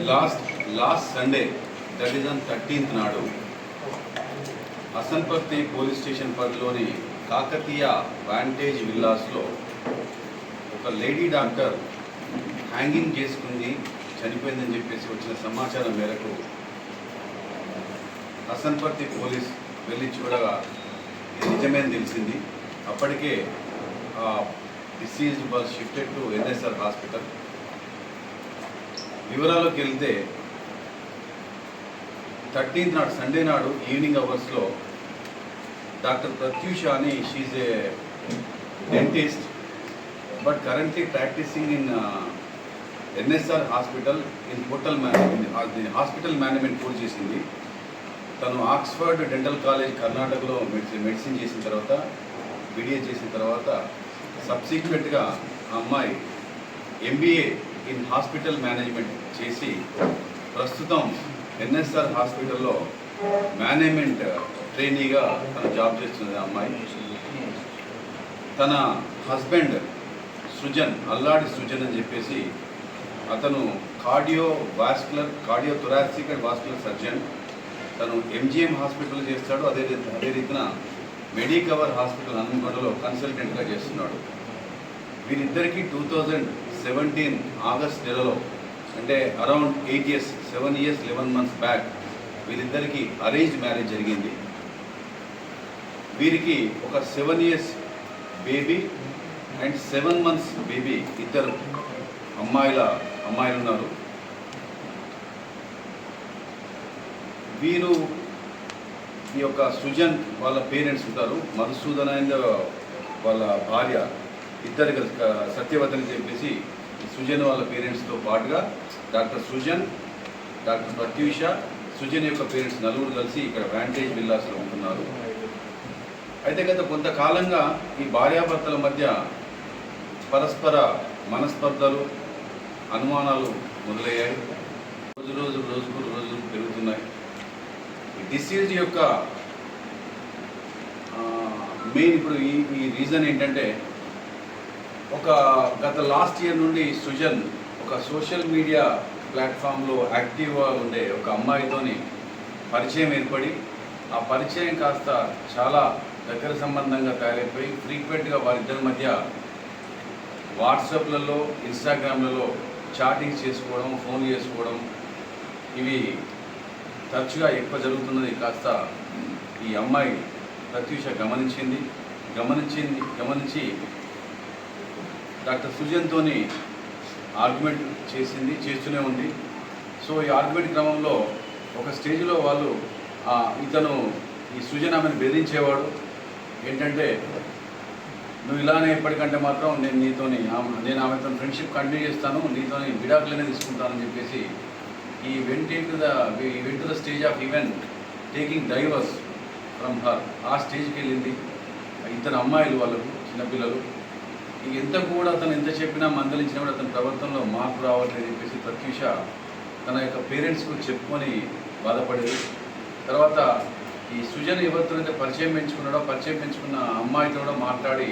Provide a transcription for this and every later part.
Last Sunday, that is on 13th నాడు Hasanparthy police station పరిధిలోని Kakatiya Vantage విల్లాస్లో ఒక లేడీ డాక్టర్ హ్యాంగింగ్ చేసుకుంది, చనిపోయిందని చెప్పేసి వచ్చిన సమాచారం మేరకు హసన్పర్తి పోలీస్ వెళ్ళి చూడగా నిజమేని తెలిసింది. అప్పటికే deceased was shifted to NSR hospital. వివరాల్లోకి వెళ్తే 13th నాడు సండే నాడు ఈవినింగ్ అవర్స్లో డాక్టర్ ప్రత్యూష అని she's a dentist but currently practising in NSR hospital in hospital management పూర్తి చేసింది. తను ఆక్స్ఫర్డ్ డెంటల్ కాలేజ్ కర్ణాటకలో మెడిసిన్ చేసిన తర్వాత బీడీఏ చేసిన తర్వాత సబ్సిక్వెంట్గా ఆ అమ్మాయి ఎంబీఏ ఇన్ హాస్పిటల్ మేనేజ్మెంట్ చేసి ప్రస్తుతం ఎన్ఎస్ఆర్ హాస్పిటల్లో మేనేజ్మెంట్ ట్రైనీగా తను జాబ్ చేస్తుంది. అమ్మాయి తన హస్బెండ్ సృజన్, అల్లాడి సృజన్ అని చెప్పేసి అతను కార్డియోథొరాసిక్ అండ్ వాస్కులర్ సర్జన్. తను ఎంజిఎం హాస్పిటల్ చేస్తాడు. అదే రీతిన మెడికవర్ హాస్పిటల్ హనుమకొండలో కన్సల్టెంట్గా చేస్తున్నాడు. వీరిద్దరికీ 2017 ఆగస్ట్ నెలలో, అంటే around 8 years 7 years 11 months back వీరిద్దరికీ అరేంజ్డ్ మ్యారేజ్ జరిగింది. వీరికి ఒక 7 years baby and 7 months baby, ఇద్దరు అమ్మాయిలు ఉన్నారు. వీరు ఈ యొక్క సృజన్ వాళ్ళ పేరెంట్స్ ఉంటారు. మధుసూదన్ అండ్ వాళ్ళ భార్య ఇద్దరు సత్యవతిని చెప్పేసి సృజన్ వాళ్ళ పేరెంట్స్తో పాటుగా డాక్టర్ సృజన్, డాక్టర్ ప్రత్యూష, సృజన్ యొక్క పేరెంట్స్ నలుగురు కలిసి ఇక్కడ వాంటేజ్ విల్లాస్లో ఉంటున్నారు. అయితే గత కొంతకాలంగా ఈ భార్యాభర్తల మధ్య పరస్పర మనస్పర్ధలు, అనుమానాలు మొదలయ్యాయి. రోజు పెరుగుతున్నాయి. డిసీజ్ యొక్క మెయిన్ ఇప్పుడు ఈ రీజన్ ఏంటంటే, గత లాస్ట్ ఇయర్ నుండి సృజన్ ఒక సోషల్ మీడియా ప్లాట్ఫామ్లో యాక్టివ్గా ఉండే ఒక అమ్మాయితోని పరిచయం ఏర్పడి, ఆ పరిచయం కాస్త చాలా దగ్గర సంబంధంగా తయారైపోయి ఫ్రీక్వెంట్గా వారిద్దరి మధ్య వాట్సాప్లలో, ఇన్స్టాగ్రామ్లలో చాటింగ్స్ చేసుకోవడం, ఫోన్ చేసుకోవడం, ఇవి తరచుగా ఎక్కువ జరుగుతున్నది కాస్త ఈ అమ్మాయి ప్రత్యూష గమనించి డాక్టర్ సృజన్తోని ఆర్గ్యుమెంట్ చేస్తూనే ఉంది. సో ఈ ఆర్గ్యుమెంట్ క్రమంలో ఒక స్టేజ్లో వాళ్ళు ఈ సృజన్ ఆమెను బెదిరించేవాడు. ఏంటంటే, నువ్వు ఇలానే ఎప్పటికంటే మాత్రం నేను ఆమెతో ఫ్రెండ్షిప్ కంటిన్యూ చేస్తాను, నీతోని విడాకులనే తీసుకుంటానని చెప్పేసి ఈ went to the stage of even taking divorce from her. ఆ స్టేజ్కి వెళ్ళింది. ఇద్దరు అమ్మాయిలు, వాళ్ళకు చిన్నపిల్లలు. అతను ఎంత చెప్పినా, మందలించినా కూడా అతని ప్రవర్తనలో మార్పు రావట్లేదు చెప్పేసి ప్రత్యూష తన యొక్క పేరెంట్స్కు చెప్పుకొని బాధపడేది. తర్వాత ఈ సృజన్ ఎవరితోనైతే పరిచయం పెంచుకున్న అమ్మాయితో కూడా మాట్లాడి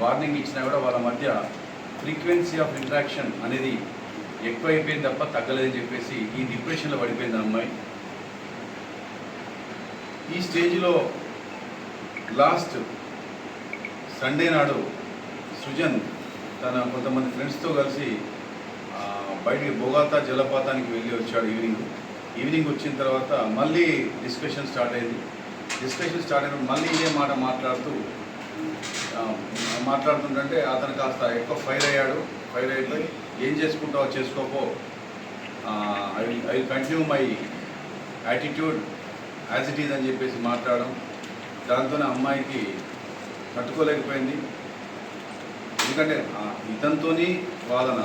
వార్నింగ్ ఇచ్చినా కూడా వాళ్ళ మధ్య ఫ్రీక్వెన్సీ ఆఫ్ ఇంటరాక్షన్ అనేది ఎక్కువైపోయింది తప్ప తగ్గలేదని చెప్పేసి ఈ డిప్రెషన్లో పడిపోయింది అమ్మాయి. ఈ స్టేజ్లో లాస్ట్ సండే నాడు సృజన్ తన కొంతమంది ఫ్రెండ్స్తో కలిసి బయటికి బొగాతా జలపాతానికి వెళ్ళి వచ్చాడు. ఈవినింగ్ వచ్చిన తర్వాత మళ్ళీ డిస్కషన్ స్టార్ట్ అయినప్పుడు మళ్ళీ ఇదే మాట మాట్లాడుతుంటే అతను కాస్త ఎక్కువ ఫైర్ అయిపోయి ఏం చేసుకుంటావో చేసుకోపో, I continue my attitude as it is అని చెప్పేసి మాట్లాడడం. దాంతోనే అమ్మాయికి తట్టుకోలేకపోయింది. ఎందుకంటే ఇతనితోని వాదన,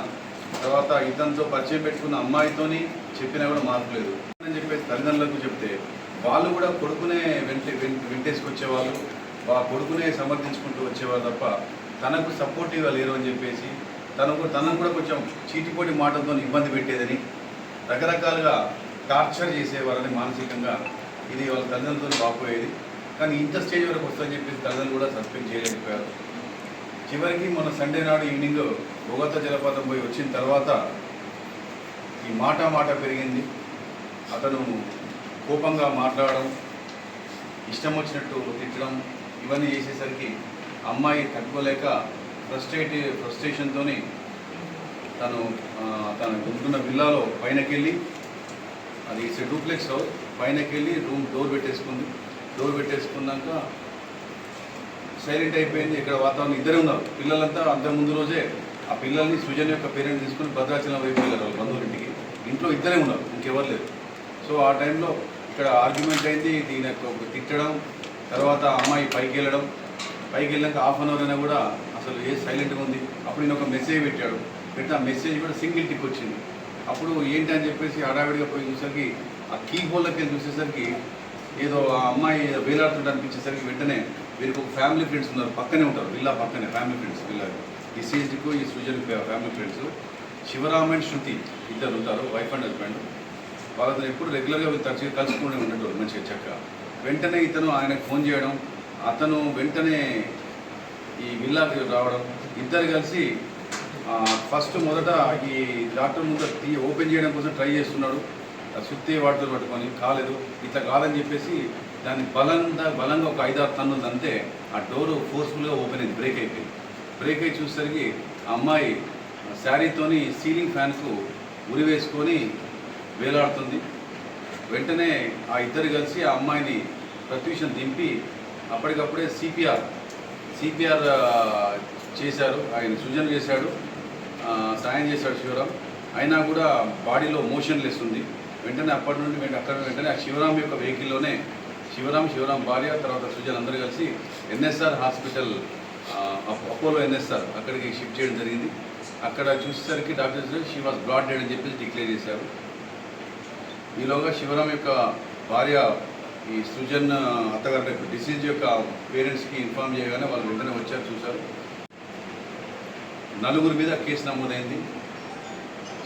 తర్వాత ఇతనితో పరిచయం పెట్టుకున్న అమ్మాయితోని చెప్పినా కూడా మార్పు లేదు అని చెప్పేసి తల్లిదండ్రులకు చెప్తే వాళ్ళు కూడా కొడుకునే వెంటేసుకొచ్చేవాళ్ళు, కొడుకునే సమర్థించుకుంటూ వచ్చేవాళ్ళు తప్ప తనకు సపోర్టివ్గా లేరు అని చెప్పేసి తనను కూడా కొంచెం చీటిపోటి మాటలతో ఇబ్బంది పెట్టేదని, రకరకాలుగా టార్చర్ చేసేవారని మానసికంగా. ఇది వాళ్ళ తల్లిదండ్రులతో బాగుపోయేది. కానీ ఇంత స్టేజ్ వరకు వస్తుందని చెప్పేసి తల్లిదండ్రులు కూడా సస్పెండ్ చేయలేకపోయారు. చివరికి మొన్న సండే నాడు ఈవినింగ్ బొగతా జలపాతం పోయి వచ్చిన తర్వాత ఈ ఈ మాట పెరిగింది. అతను కోపంగా మాట్లాడడం, ఇష్టం వచ్చినట్టు తిట్టడం, ఇవన్నీ చేసేసరికి అమ్మాయి తట్టుకోలేక ఫ్రస్ట్రేషన్తో తను ఉంటున్న విల్లాలో పైనకెళ్ళి, అది డూప్లెక్స్ హౌస్, పైనకెళ్ళి రూమ్ డోర్ పెట్టేసుకున్నాక సైలెంట్ అయిపోయింది. ఇక్కడ వాతావరణం ఇద్దరే ఉన్నారు. పిల్లలంతా అంత ముందు రోజే ఆ పిల్లల్ని సుజన్ యొక్క పేరెంట్ తీసుకుని భద్రాచలం వైపు వెళ్ళారు వాళ్ళ బంధువులింటికి. ఇంట్లో ఇద్దరే ఉన్నారు, ఇంకెవరు లేరు. సో ఆ టైంలో ఇక్కడ ఆర్గ్యుమెంట్ అయింది. దీని తిట్టడం, తర్వాత అమ్మాయి పైకి వెళ్ళాక హాఫ్ అన్ అవర్ అయినా కూడా అసలు సైలెంట్గా ఉంది. అప్పుడు నేను ఒక మెసేజ్ పెడితే ఆ మెసేజ్ కూడా సింగిల్ టిక్ వచ్చింది. అప్పుడు ఏంటి అని చెప్పేసి హడావిడిగా పోయి చూసేసరికి ఆ కీ హోల్లోకి వెళ్ళి చూసేసరికి ఏదో ఆ అమ్మాయి వేలాడుతుంటే అనిపించేసరికి వెంటనే వీరికి ఒక ఫ్యామిలీ ఫ్రెండ్స్ ఉన్నారు, పక్కనే ఉంటారు, విల్లా పక్కనే ఫ్యామిలీ ఫ్రెండ్స్. విల్లా ఈ సీజ్కు ఈ Srujan family friends Shivaram and Shruti ఇద్దరు ఉంటారు, వైఫ్ అండ్ హస్బెండ్. వాళ్ళతో ఎప్పుడు రెగ్యులర్గా వీళ్ళు తరచుగా కలుసుకుంటూ ఉండేటోళ్ళు మంచిగా చక్కగా. వెంటనే ఇతను ఆయనకు ఫోన్ చేయడం, అతను వెంటనే ఈ విల్లాకి రావడం, ఇద్దరు కలిసి మొదట ఈ డాక్టర్ ముందు ఓపెన్ చేయడం కోసం ట్రై చేస్తున్నాడు. సుత్తి వాటితో పట్టుకొని కాలేదు. ఇట్లా కాదని చెప్పేసి దాన్ని బలంగా ఒక 5-6 టన్నులు అంతే ఆ డోరు ఫోర్స్ఫుల్గా ఓపెన్ అయింది, బ్రేక్ అయ్యి చూసేసరికి ఆ అమ్మాయి శారీతోని సీలింగ్ ఫ్యాన్కు ఉరి వేసుకొని వేలాడుతుంది. వెంటనే ఆ ఇద్దరు కలిసి ఆ అమ్మాయిని ప్రత్యూషం దింపి అప్పటికప్పుడే సిపిఆర్ చేశారు. ఆయన సుజన్ చేశాడు, సాయం చేశాడు శివరాం. అయినా కూడా బాడీలో మోషన్లెస్ ఉంది. వెంటనే అప్పటి నుండి వెంటనే ఆ శివరాం యొక్క వెహికల్లోనే శివరాం భార్య, తర్వాత సుజన్ అందరూ కలిసి ఎన్ఎస్ఆర్ హాస్పిటల్, అపోలో ఎన్ఎస్ఆర్ అక్కడికి షిఫ్ట్ చేయడం జరిగింది. అక్కడ చూసేసరికి డాక్టర్స్ షీ వాజ్ బ్లాడ్ డెడ్ అని చెప్పేసి డిక్లేర్ చేశారు. ఈలోగా శివరాం యొక్క భార్య ఈ సుజన్ అత్తగారి డిసీజ్ యొక్క పేరెంట్స్కి ఇన్ఫార్మ్ చేయగానే వాళ్ళు వెంటనే వచ్చారు, చూశారు. 4 మీద కేసు నమోదైంది.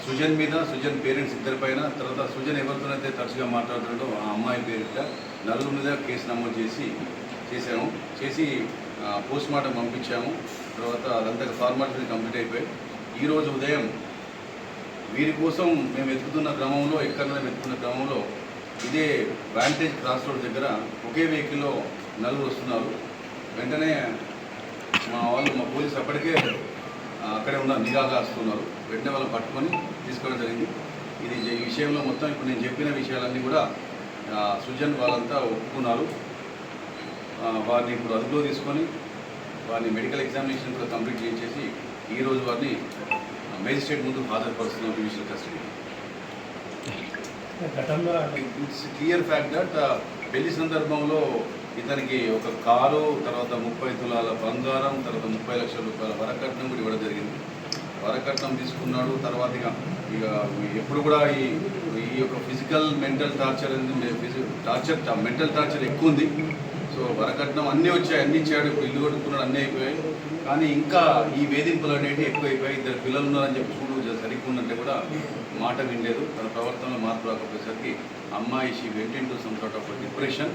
సుజన్ మీద, సుజన్ పేరెంట్స్ ఇద్దరిపైన, తర్వాత సుజన్ ఎవరితోనైతే తరచుగా మాట్లాడుతుంటో ఆ అమ్మాయి పేరిట 4 మీద కేసు నమోదు చేసి పోస్ట్ మార్టం పంపించాము. తర్వాత అదంతా ఫార్మాలిటీ కంప్లీట్ అయిపోయి ఈరోజు ఉదయం వీరి కోసం మేము వెతుకుతున్న క్రమంలో ఇదే వాంటేజ్ క్రాస్ రోడ్ దగ్గర ఒకే వెహికల్లో 4 వస్తున్నారు. వెంటనే మా పోలీసు అప్పటికే అక్కడే ఉన్న నిఘాగా వస్తున్నారు. వెంటనే వాళ్ళు పట్టుకొని తీసుకోవడం జరిగింది. ఈ విషయంలో మొత్తం ఇప్పుడు నేను చెప్పిన విషయాలన్నీ కూడా సుజన్ వాళ్ళంతా ఒప్పుకున్నారు. వారిని ఇప్పుడు అదుపులో తీసుకొని వారిని మెడికల్ ఎగ్జామినేషన్ కూడా కంప్లీట్ చేసి ఈరోజు వారిని మేజిస్ట్రేట్ ముందు హాజరుపరుస్తున్నాం judicial custody. It's clear fact that పెళ్లి సందర్భంలో ఇతనికి ఒక కారు, తర్వాత 30 తులాల బంగారం, తర్వాత 30 లక్షల రూపాయల వరకట్నం కూడా ఇవ్వడం జరిగింది. వరకట్నం తీసుకున్నాడు. తర్వాత ఇక ఎప్పుడు కూడా ఈ యొక్క physical mental torture mental torture ఎక్కువ ఉంది. సో వరకట్నం అన్నీ వచ్చాయి, అన్నీ ఇచ్చాడు. ఇప్పుడు ఇల్లు కొట్టుకున్నాడు, అన్నీ అయిపోయాయి. కానీ ఇంకా ఈ వేధింపులు అనేవి ఎక్కువైపోయాయి. 2 పిల్లలు ఉన్నారని చెప్పి చూడు సరిగ్గా ఉందంటే కూడా మాట వినలేదు. తన ప్రవర్తనలో మార్పు రాకపోయేసరికి అమ్మాయి షీ వెంట into some sort of depression.